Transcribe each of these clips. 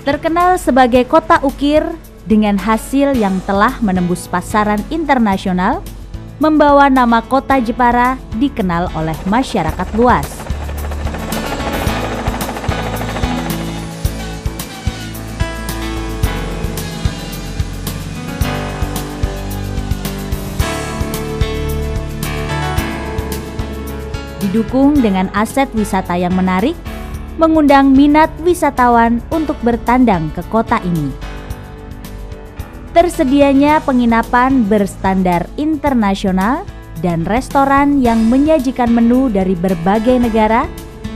Terkenal sebagai kota ukir dengan hasil yang telah menembus pasaran internasional, membawa nama kota Jepara dikenal oleh masyarakat luas. Didukung dengan aset wisata yang menarik, mengundang minat wisatawan untuk bertandang ke kota ini. Tersedianya penginapan berstandar internasional dan restoran yang menyajikan menu dari berbagai negara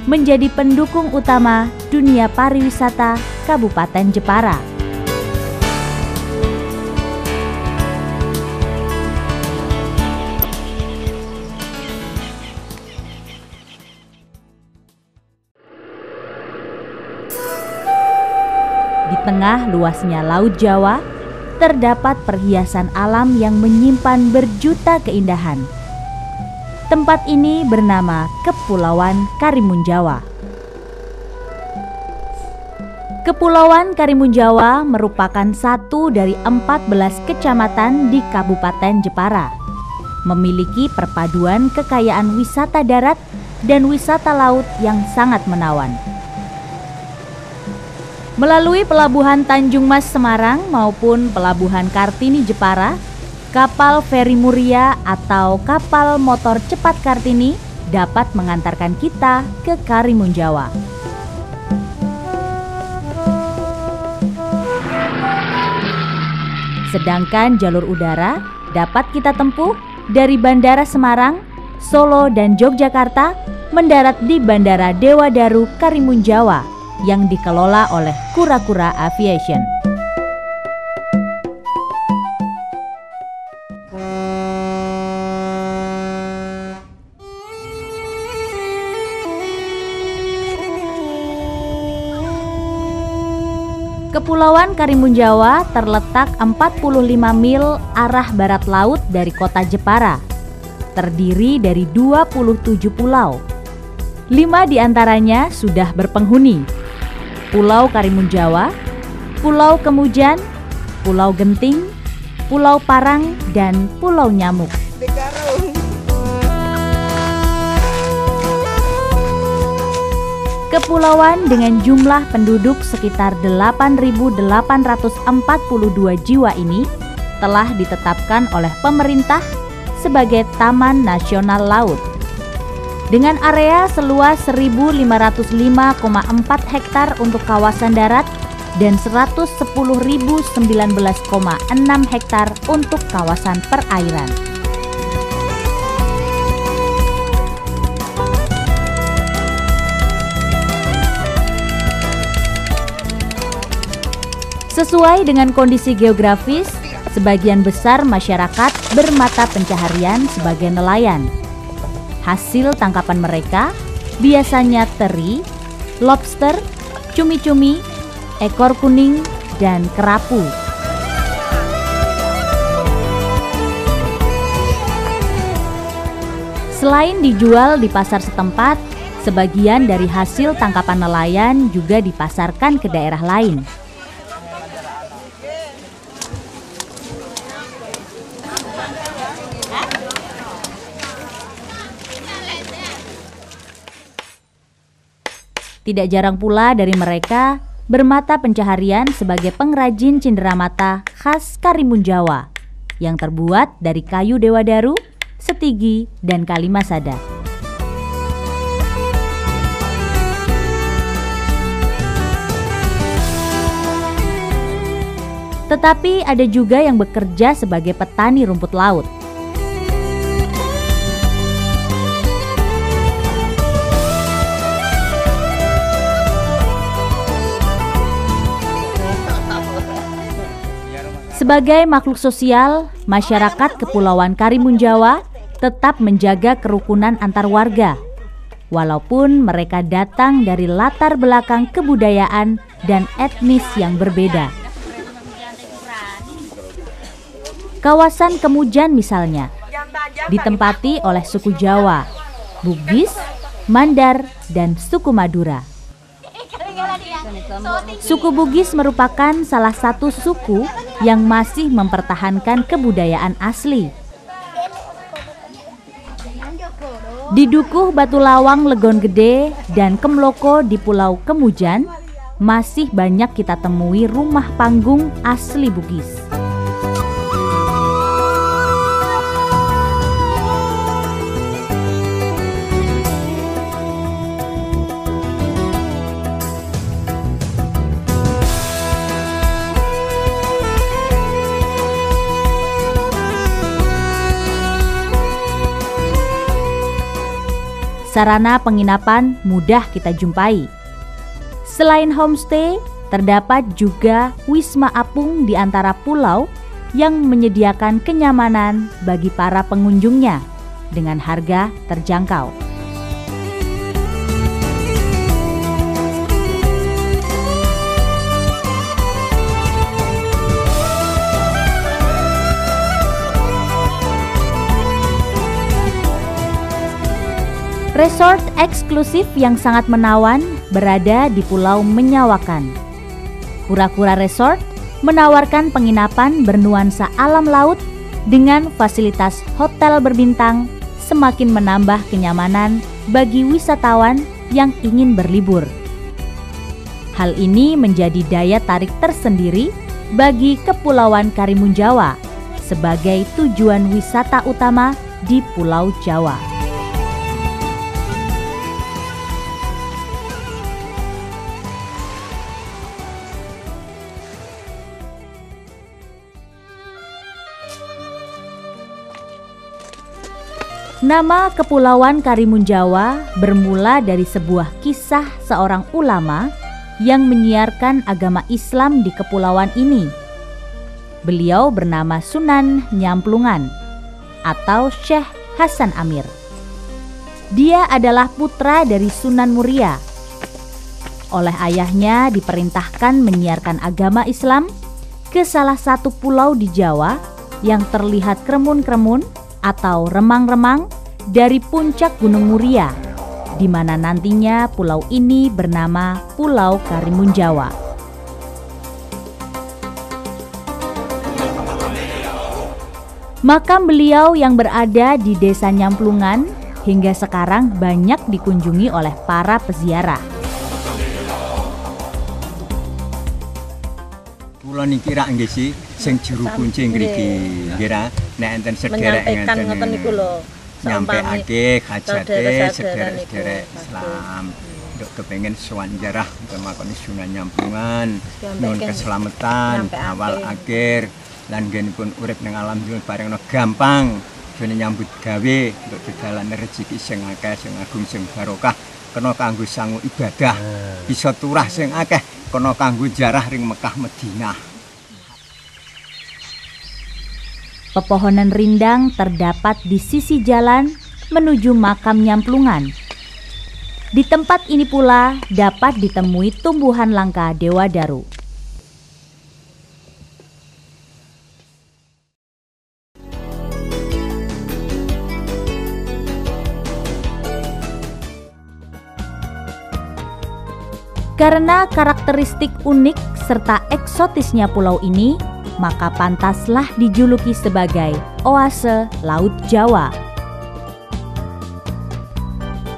menjadi pendukung utama dunia pariwisata Kabupaten Jepara. Di tengah luasnya Laut Jawa, terdapat perhiasan alam yang menyimpan berjuta keindahan. Tempat ini bernama Kepulauan Karimun Jawa. Kepulauan Karimun Jawa merupakan satu dari 14 kecamatan di Kabupaten Jepara. Memiliki perpaduan kekayaan wisata darat dan wisata laut yang sangat menawan. Melalui Pelabuhan Tanjung Mas Semarang maupun Pelabuhan Kartini Jepara, kapal feri Muria atau kapal motor cepat Kartini dapat mengantarkan kita ke Karimun Jawa. Sedangkan jalur udara dapat kita tempuh dari Bandara Semarang, Solo, dan Yogyakarta mendarat di Bandara Dewa Daru Karimun Jawa yang dikelola oleh Kura-Kura Aviation. Kepulauan Karimun Jawa terletak 45 mil arah barat laut dari kota Jepara. Terdiri dari 27 pulau. 5 diantaranya sudah berpenghuni. Pulau Karimun Jawa, Pulau Kemujan, Pulau Genting, Pulau Parang, dan Pulau Nyamuk. Kepulauan dengan jumlah penduduk sekitar 8.842 jiwa ini telah ditetapkan oleh pemerintah sebagai Taman Nasional Laut. Dengan area seluas 1.505,4 hektar untuk kawasan darat dan 110.019,6 hektar untuk kawasan perairan. Sesuai dengan kondisi geografis, sebagian besar masyarakat bermata pencaharian sebagai nelayan. Hasil tangkapan mereka biasanya teri, lobster, cumi-cumi, ekor kuning, dan kerapu. Selain dijual di pasar setempat, sebagian dari hasil tangkapan nelayan juga dipasarkan ke daerah lain. Tidak jarang pula dari mereka bermata pencaharian sebagai pengrajin cenderamata khas Karimun Jawa yang terbuat dari kayu dewadaru, setigi, dan kalimasada. Tetapi ada juga yang bekerja sebagai petani rumput laut. Sebagai makhluk sosial, masyarakat Kepulauan Karimun Jawa tetap menjaga kerukunan antar warga, walaupun mereka datang dari latar belakang kebudayaan dan etnis yang berbeda. Kawasan Kemujan misalnya, ditempati oleh suku Jawa, Bugis, Mandar, dan suku Madura. Suku Bugis merupakan salah satu suku yang masih mempertahankan kebudayaan asli. Di Dukuh Batu Lawang, Legon Gede, dan Kemloko di Pulau Kemujan, masih banyak kita temui rumah panggung asli Bugis. Sarana penginapan mudah kita jumpai. Selain homestay, terdapat juga wisma apung di antara pulau yang menyediakan kenyamanan bagi para pengunjungnya dengan harga terjangkau. Resort eksklusif yang sangat menawan berada di Pulau Menyawakan. Kura-Kura Resort menawarkan penginapan bernuansa alam laut dengan fasilitas hotel berbintang, semakin menambah kenyamanan bagi wisatawan yang ingin berlibur. Hal ini menjadi daya tarik tersendiri bagi Kepulauan Karimun Jawa sebagai tujuan wisata utama di Pulau Jawa. Nama Kepulauan Karimun Jawa bermula dari sebuah kisah seorang ulama yang menyiarkan agama Islam di kepulauan ini. Beliau bernama Sunan Nyamplungan atau Syekh Hasan Amir. Dia adalah putra dari Sunan Muria. Oleh ayahnya diperintahkan menyiarkan agama Islam ke salah satu pulau di Jawa yang terlihat kremun-kremun atau remang-remang dari puncak Gunung Muria, di mana nantinya pulau ini bernama Pulau Karimun Jawa. Makam beliau yang berada di Desa Nyamplungan hingga sekarang banyak dikunjungi oleh para peziarah. Kula niki rak nggih sih sing juru kunci ngriki ngira nek enten sederek ngeten ngoten niku lho nyampeake hajate sederek-sederek Islam nduk kepengin sowan jarah kemakon Sunan Nyamplungan nyuwun keselamatan awal akhir lan nggenipun urip ning alam dunya barengno gampang dene nyambut gawe untuk dalan rezeki sing akeh sing agung sing barokah kena kanggo sangu ibadah bisa turah sing akeh kena kanggo jarah ring Mekah Madinah. Pepohonan rindang terdapat di sisi jalan menuju makam Nyamplungan. Di tempat ini pula dapat ditemui tumbuhan langka Dewadaru. Karena karakteristik unik serta eksotisnya pulau ini, maka pantaslah dijuluki sebagai oase Laut Jawa.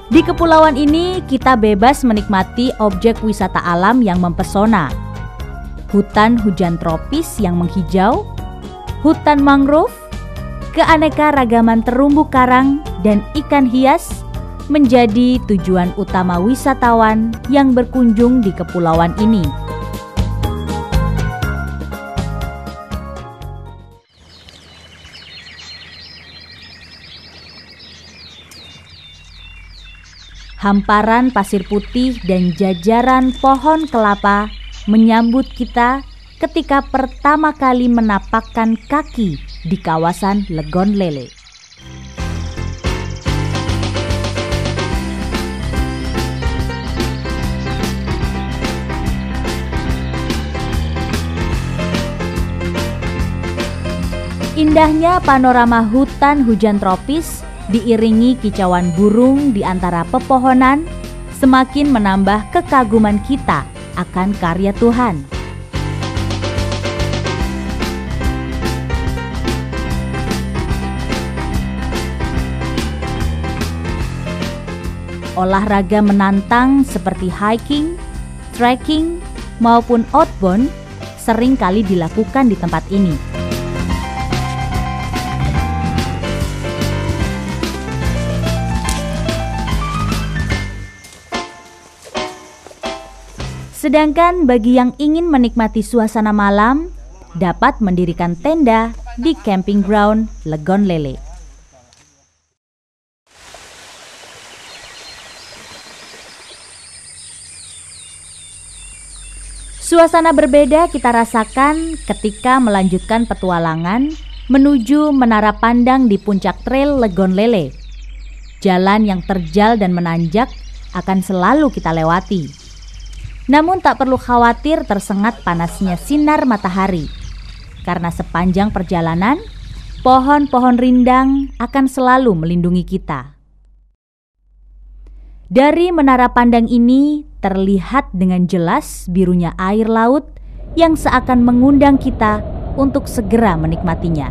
Di kepulauan ini kita bebas menikmati objek wisata alam yang mempesona. Hutan hujan tropis yang menghijau, hutan mangrove, keanekaragaman terumbu karang dan ikan hias menjadi tujuan utama wisatawan yang berkunjung di kepulauan ini. Hamparan pasir putih dan jajaran pohon kelapa menyambut kita ketika pertama kali menapakkan kaki di kawasan Legon Lele. Indahnya panorama hutan hujan tropis diiringi kicauan burung di antara pepohonan semakin menambah kekaguman kita akan karya Tuhan. Olahraga menantang seperti hiking, trekking, maupun outbound sering kali dilakukan di tempat ini. Sedangkan bagi yang ingin menikmati suasana malam, dapat mendirikan tenda di camping ground Legon Lele. Suasana berbeda kita rasakan ketika melanjutkan petualangan menuju menara pandang di puncak trail Legon Lele. Jalan yang terjal dan menanjak akan selalu kita lewati. Namun tak perlu khawatir tersengat panasnya sinar matahari, karena sepanjang perjalanan, pohon-pohon rindang akan selalu melindungi kita. Dari menara pandang ini terlihat dengan jelas birunya air laut yang seakan mengundang kita untuk segera menikmatinya.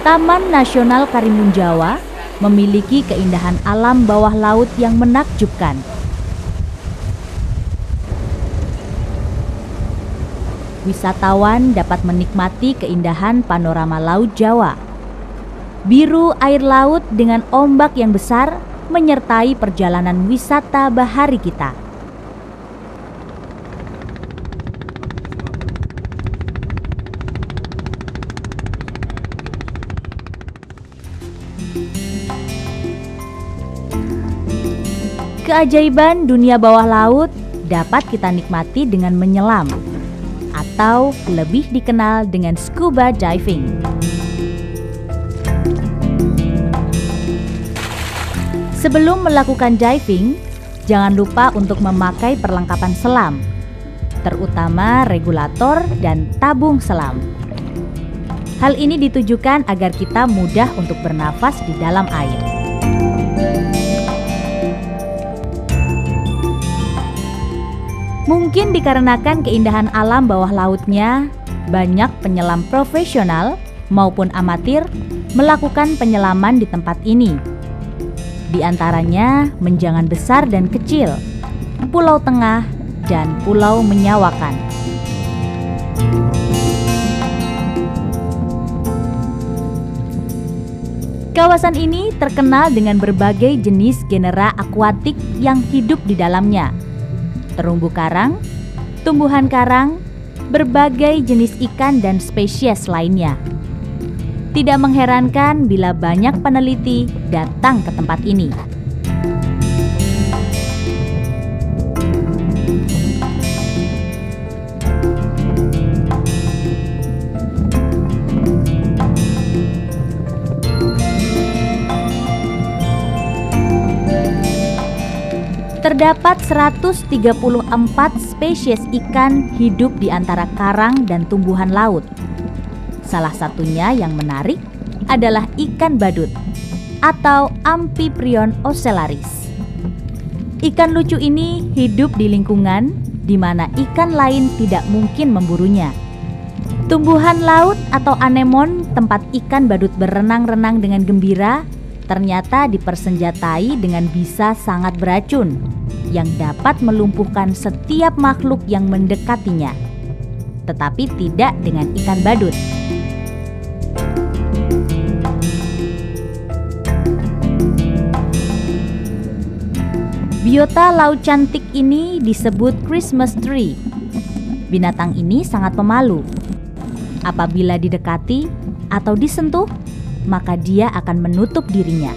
Taman Nasional Karimun Jawa memiliki keindahan alam bawah laut yang menakjubkan. Wisatawan dapat menikmati keindahan panorama Laut Jawa. Biru air laut dengan ombak yang besar menyertai perjalanan wisata bahari kita. Keajaiban dunia bawah laut dapat kita nikmati dengan menyelam, atau lebih dikenal dengan scuba diving. Sebelum melakukan diving, jangan lupa untuk memakai perlengkapan selam, terutama regulator dan tabung selam. Hal ini ditujukan agar kita mudah untuk bernafas di dalam air. Mungkin dikarenakan keindahan alam bawah lautnya, banyak penyelam profesional maupun amatir melakukan penyelaman di tempat ini. Di antaranya Menjangan Besar dan Kecil, Pulau Tengah, dan Pulau Menyawakan. Kawasan ini terkenal dengan berbagai jenis genera akuatik yang hidup di dalamnya. Terumbu karang, tumbuhan karang, berbagai jenis ikan dan spesies lainnya. Tidak mengherankan bila banyak peneliti datang ke tempat ini. Terdapat 134 spesies ikan hidup di antara karang dan tumbuhan laut. Salah satunya yang menarik adalah ikan badut atau Amphiprion ocellaris. Ikan lucu ini hidup di lingkungan di mana ikan lain tidak mungkin memburunya. Tumbuhan laut atau anemon, tempat ikan badut berenang-renang dengan gembira, ternyata dipersenjatai dengan bisa sangat beracun yang dapat melumpuhkan setiap makhluk yang mendekatinya, tetapi tidak dengan ikan badut. Biota laut cantik ini disebut Christmas tree. Binatang ini sangat pemalu. Apabila didekati atau disentuh, maka dia akan menutup dirinya.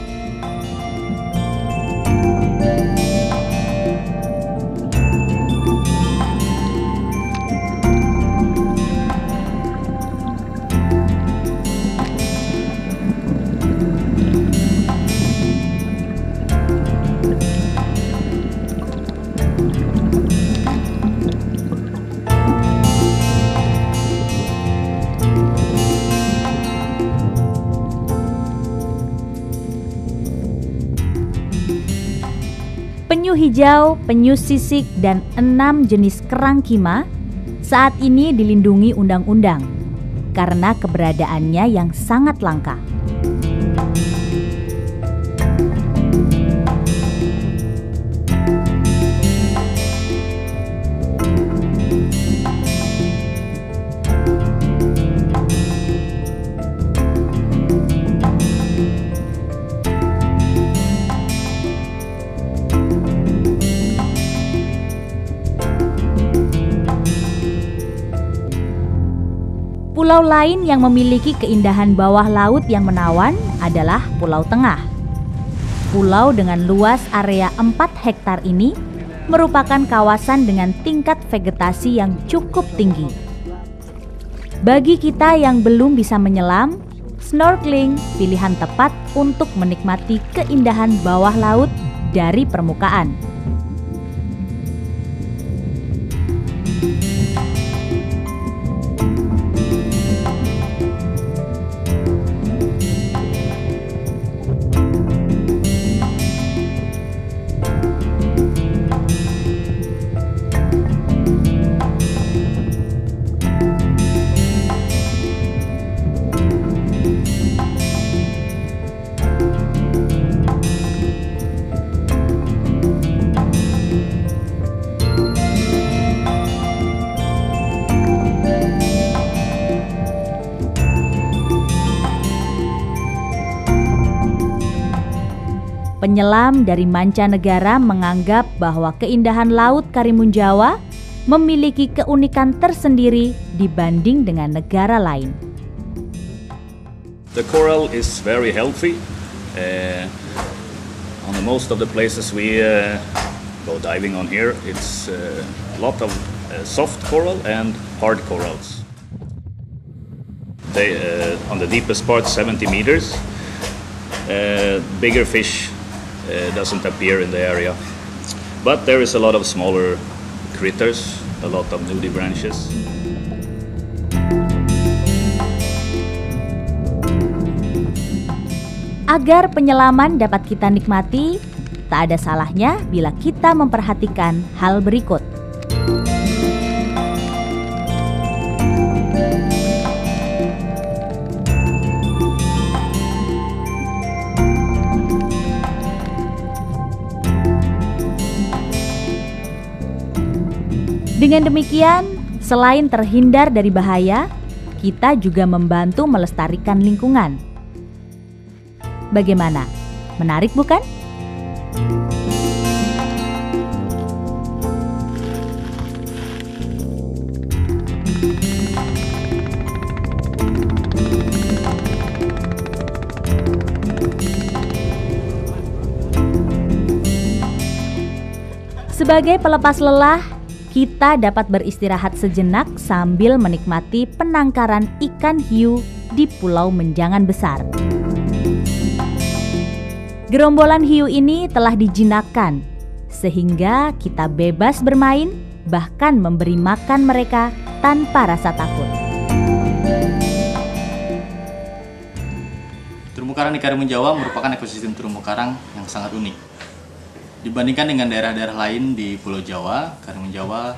Penyu hijau, penyu sisik, dan 6 jenis kerang kima saat ini dilindungi undang-undang karena keberadaannya yang sangat langka. Pulau lain yang memiliki keindahan bawah laut yang menawan adalah Pulau Tengah. Pulau dengan luas area 4 hektar ini merupakan kawasan dengan tingkat vegetasi yang cukup tinggi. Bagi kita yang belum bisa menyelam, snorkeling pilihan tepat untuk menikmati keindahan bawah laut dari permukaan. Penyelam dari mancanegara menganggap bahwa keindahan Laut Karimun Jawa memiliki keunikan tersendiri dibanding dengan negara lain. The coral is very healthy. On most of the places we go diving on here, it's a lot of soft coral and hard corals. They, on the deepest part, 70 meters. Bigger fish doesn't appear in the area, but there is a lot of smaller critters, a lot of nudibranches. Agar penyelaman dapat kita nikmati, tak ada salahnya bila kita memperhatikan hal berikut. Dengan demikian, selain terhindar dari bahaya, kita juga membantu melestarikan lingkungan. Bagaimana? Menarik bukan? Sebagai pelepas lelah, kita dapat beristirahat sejenak sambil menikmati penangkaran ikan hiu di Pulau Menjangan Besar. Gerombolan hiu ini telah dijinakkan, sehingga kita bebas bermain, bahkan memberi makan mereka tanpa rasa takut. Terumbu karang di Karimun Jawa merupakan ekosistem terumbu karang yang sangat unik. Dibandingkan dengan daerah-daerah lain di Pulau Jawa, Karimun Jawa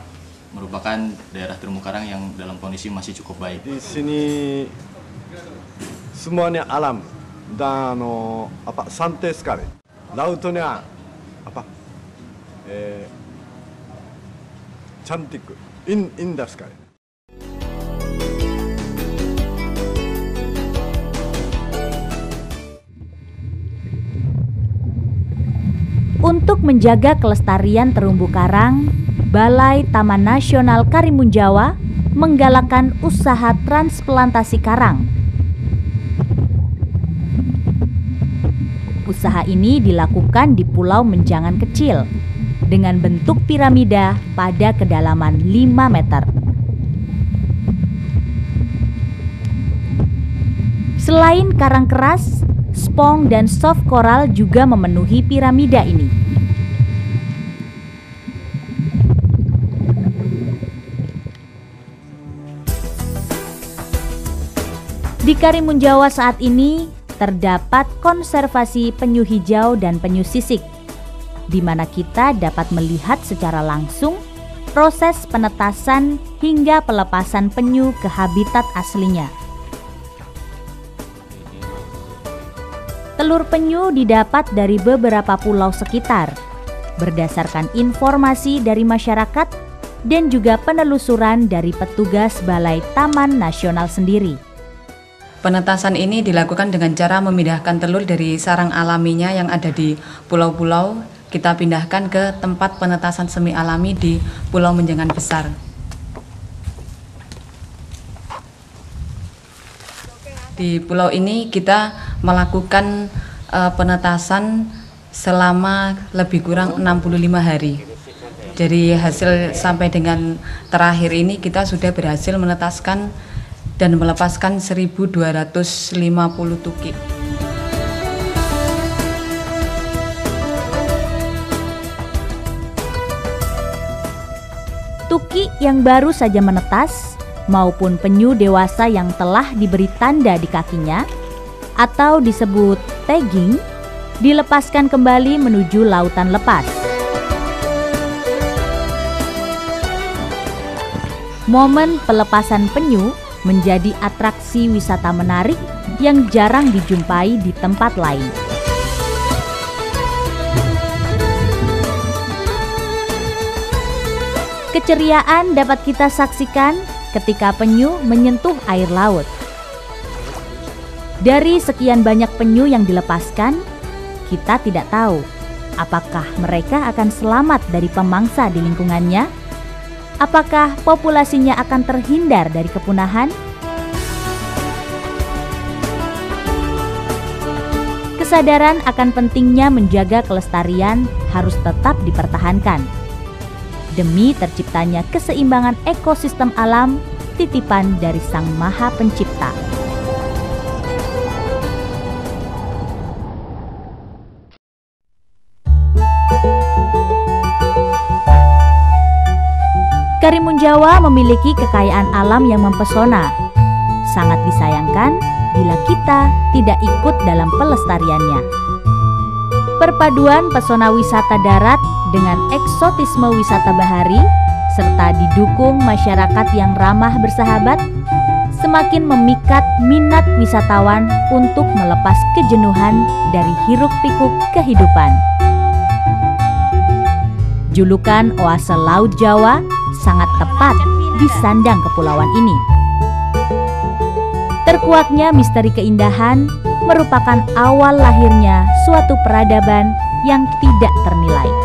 merupakan daerah terumbu karang yang dalam kondisi masih cukup baik. Di sini semuanya alam dan santai sekali. Lautnya cantik, indah sekali. Untuk menjaga kelestarian terumbu karang, Balai Taman Nasional Karimun Jawa menggalakkan usaha transplantasi karang. Usaha ini dilakukan di Pulau Menjangan kecil dengan bentuk piramida pada kedalaman 5 meter. Selain karang keras, spong dan soft coral juga memenuhi piramida ini. Di Karimun Jawa saat ini terdapat konservasi penyu hijau dan penyu sisik. di mana kita dapat melihat secara langsung proses penetasan hingga pelepasan penyu ke habitat aslinya. Telur penyu didapat dari beberapa pulau sekitar, berdasarkan informasi dari masyarakat dan juga penelusuran dari petugas Balai Taman Nasional sendiri. Penetasan ini dilakukan dengan cara memindahkan telur dari sarang alaminya yang ada di pulau-pulau, kita pindahkan ke tempat penetasan semi alami di Pulau Menjangan Besar. Di pulau ini kita melakukan penetasan selama lebih kurang 65 hari. Dari hasil sampai dengan terakhir ini kita sudah berhasil menetaskan dan melepaskan 1.250 tukik. Tuki yang baru saja menetas maupun penyu dewasa yang telah diberi tanda di kakinya atau disebut tagging dilepaskan kembali menuju lautan lepas. Momen pelepasan penyu menjadi atraksi wisata menarik yang jarang dijumpai di tempat lain. Keceriaan dapat kita saksikan ketika penyu menyentuh air laut. Dari sekian banyak penyu yang dilepaskan, kita tidak tahu apakah mereka akan selamat dari pemangsa di lingkungannya. Apakah populasinya akan terhindar dari kepunahan? Kesadaran akan pentingnya menjaga kelestarian harus tetap dipertahankan demi terciptanya keseimbangan ekosistem alam titipan dari Sang Maha Pencipta. Karimun Jawa memiliki kekayaan alam yang mempesona. Sangat disayangkan bila kita tidak ikut dalam pelestariannya. Perpaduan pesona wisata darat dengan eksotisme wisata bahari, serta didukung masyarakat yang ramah bersahabat, semakin memikat minat wisatawan untuk melepas kejenuhan dari hiruk-pikuk kehidupan. Julukan Oase Laut Jawa sangat tepat disandang kepulauan ini. Terkuaknya misteri keindahan merupakan awal lahirnya suatu peradaban yang tidak ternilai.